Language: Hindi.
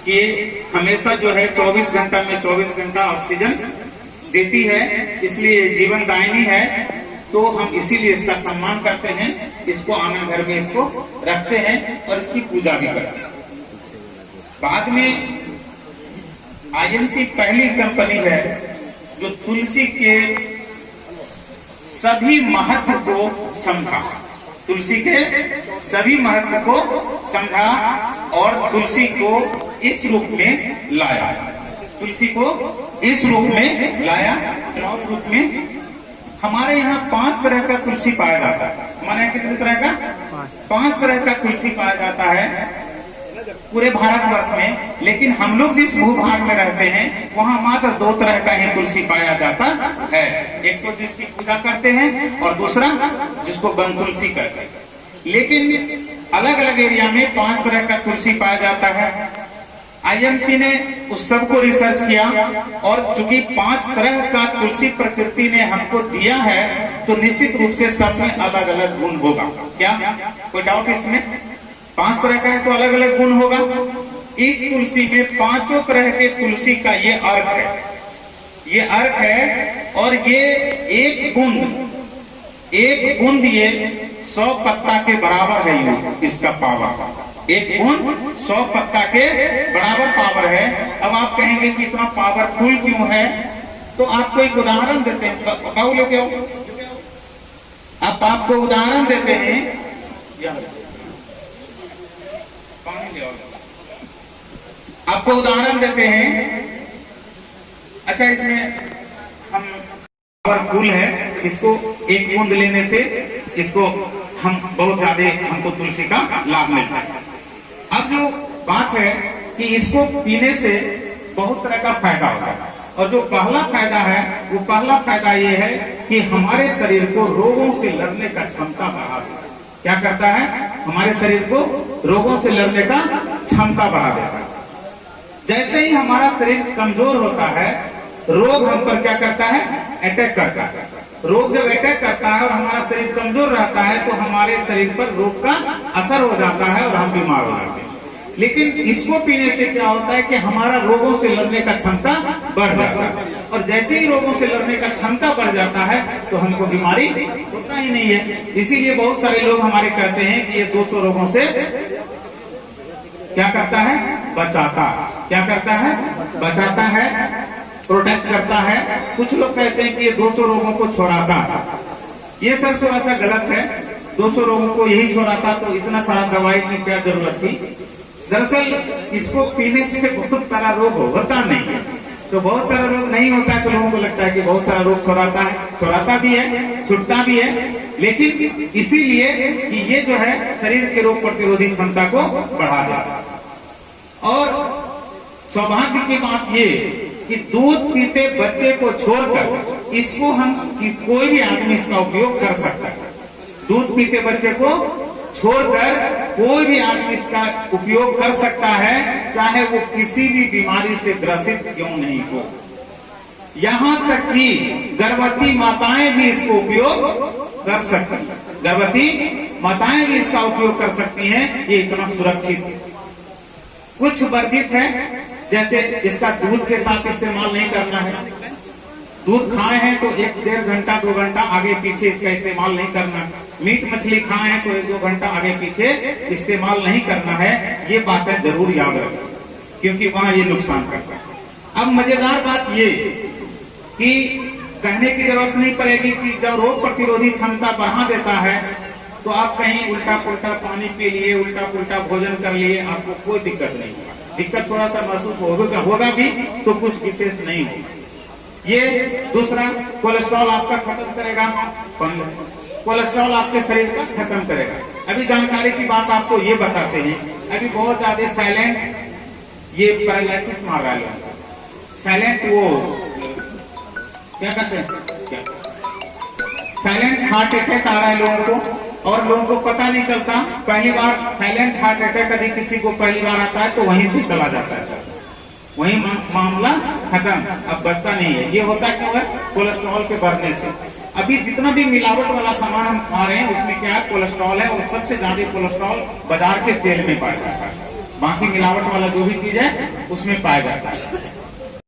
कि हमेशा जो है 24 घंटा में 24 घंटा ऑक्सीजन देती है, इसलिए जीवन दायिनी है। तो हम इसीलिए इसका सम्मान करते हैं, इसको आनंद घर में इसको रखते हैं और इसकी पूजा भी करते हैं। बाद में आईएमसी पहली कंपनी है जो तुलसी के सभी महत्व को समझा, तुलसी के सभी महत्व को समझा और तुलसी को इस रूप में लाया, तुलसी को इस रूप में लाया। और रूप में हमारे यहाँ 5 तरह का तुलसी पाया जाता है। हमारे यहाँ कितने तरह का? 5 तरह का तुलसी पाया जाता है पूरे भारतवर्ष में। लेकिन हम लोग जिस भूभाग में रहते हैं वहाँ मात्र 2 तरह का ही तुलसी पाया जाता है। एक तो जिसकी पूजा करते हैं और दूसरा जिसको वन तुलसी कहते हैं। लेकिन अलग अलग एरिया में 5 तरह का तुलसी पाया जाता है। आईएमसी ने उस सबको रिसर्च किया और चूंकि 5 तरह का तुलसी प्रकृति ने हमको दिया है तो निश्चित रूप से सब में अलग अलग गुण होगा। क्या कोई डाउट इसमें? 5 तरह का है तो अलग अलग गुण होगा। इस तुलसी में 5 तरह के तुलसी का ये अर्थ है, ये अर्थ है। और ये एक बूंद ये 100 पत्ता के बराबर है। इसका पावर, एक बूंद 100 पत्ता के बराबर पावर है। अब आप कहेंगे कि इतना पावरफुल क्यों है, तो आपको एक उदाहरण देते हैं। बताओ लेके आओ। अब आपको उदाहरण देते हैं, आपको उदाहरण देते हैं। अच्छा, इसमें हम पावरफुल है, इसको एक बूंद लेने से इसको हम बहुत ज्यादा हमको तुलसी का लाभ मिलता है। अब जो बात है कि इसको पीने से बहुत तरह का फायदा होता है। और जो पहला फायदा है वो पहला फायदा ये है कि हमारे शरीर को रोगों से लड़ने का क्षमता बढ़ा देता है। क्या करता है? हमारे शरीर को रोगों से लड़ने का क्षमता बढ़ा देता है। जैसे ही हमारा शरीर कमजोर होता है, रोग हम पर क्या करता है? अटैक करता है। रोग जब अटैक करता है और हमारा शरीर कमजोर रहता है तो हमारे शरीर पर रोग का असर हो जाता है और हम बीमार हो जाते हैं। लेकिन इसको पीने से क्या होता है कि हमारा रोगों से लड़ने का क्षमता बढ़ जाता है। और जैसे ही रोगों से लड़ने का क्षमता बढ़ जाता है तो हमको बीमारी होता ही नहीं है। इसीलिए बहुत सारे लोग हमारे कहते हैं कि ये 200 रोगों से क्या करता है? बचाता। क्या करता है? बचाता है, प्रोटेक्ट करता है। कुछ लोग कहते हैं कि ये 200 रोगों को छोड़ाता है। ये सब थोड़ा सा गलत है। 200 रोगों को यही छोड़ाता तो इतना सारा दवाई की क्या जरूरत थी? दरअसल इसको पीने से बहुत सारा रोग होता नहीं है। तो बहुत सारा रोग नहीं होता है तो लोगों को लगता है कि बहुत सारा रोग छोड़ाता है। छोड़ाता भी है, छुटता भी है, लेकिन इसीलिए कि ये जो है शरीर के रोग प्रतिरोधी क्षमता को बढ़ा देता है। और सौभाग्य की बात ये कि दूध पीते बच्चे को छोड़कर इसको हम कि कोई भी आदमी इसका उपयोग कर सकता है। दूध पीते बच्चे को छोड़कर कोई भी आदमी इसका उपयोग कर सकता है, चाहे वो किसी भी बीमारी से ग्रसित क्यों नहीं हो। यहाँ तक कि गर्भवती माताएं भी इसको उपयोग कर सकती हैं। गर्भवती माताएं भी इसका उपयोग कर सकती हैं। ये इतना सुरक्षित है। कुछ वर्जित है, जैसे इसका दूध के साथ इस्तेमाल नहीं करना है। दूध खाए हैं तो 1-1.5 घंटा 2 घंटा आगे पीछे इसका इस्तेमाल नहीं करना है। मीट मछली खाए हैं तो 1-2 घंटा आगे पीछे इस्तेमाल नहीं करना है। ये बातें जरूर याद रखें क्योंकि वहां ये नुकसान करता है। अब मजेदार बात ये कि कहने की जरूरत नहीं पड़ेगी कि जब रोग प्रतिरोधी क्षमता बढ़ा देता है तो आप कहीं उल्टा पुल्टा पानी पी लिए, उल्टा पुल्टा भोजन कर लिए, आपको कोई दिक्कत नहीं होगा। दिक्कत थोड़ा सा महसूस होगा भी तो कुछ विशेष नहीं होगा। ये दूसरा, कोलेस्ट्रॉल आपका खत्म करेगा। कोलेस्ट्रॉल आपके शरीर का खत्म करेगा। अभी जानकारी की बात आपको ये बताते हैं, अभी बहुत ज्यादा साइलेंट ये पैरालिसिस मार रहा है। साइलेंट वो क्या कहते हैं, साइलेंट हार्ट अटैक आ रहा है लोगों को और लोगों को पता नहीं चलता। पहली बार साइलेंट हार्ट अटैक यदि किसी को पहली बार आता है तो वहीं से चला जाता है सर, वहीं मामला खत्म, अब बचता नहीं है। ये होता क्यों है? कोलेस्ट्रॉल के बढ़ने से। अभी जितना भी मिलावट वाला सामान हम खा रहे हैं उसमें क्या है? कोलेस्ट्रॉल है और सबसे ज्यादा कोलेस्ट्रॉल बाजार के तेल में पाया जाता है। बाकी मिलावट वाला जो भी चीज है उसमें पाया जाता है।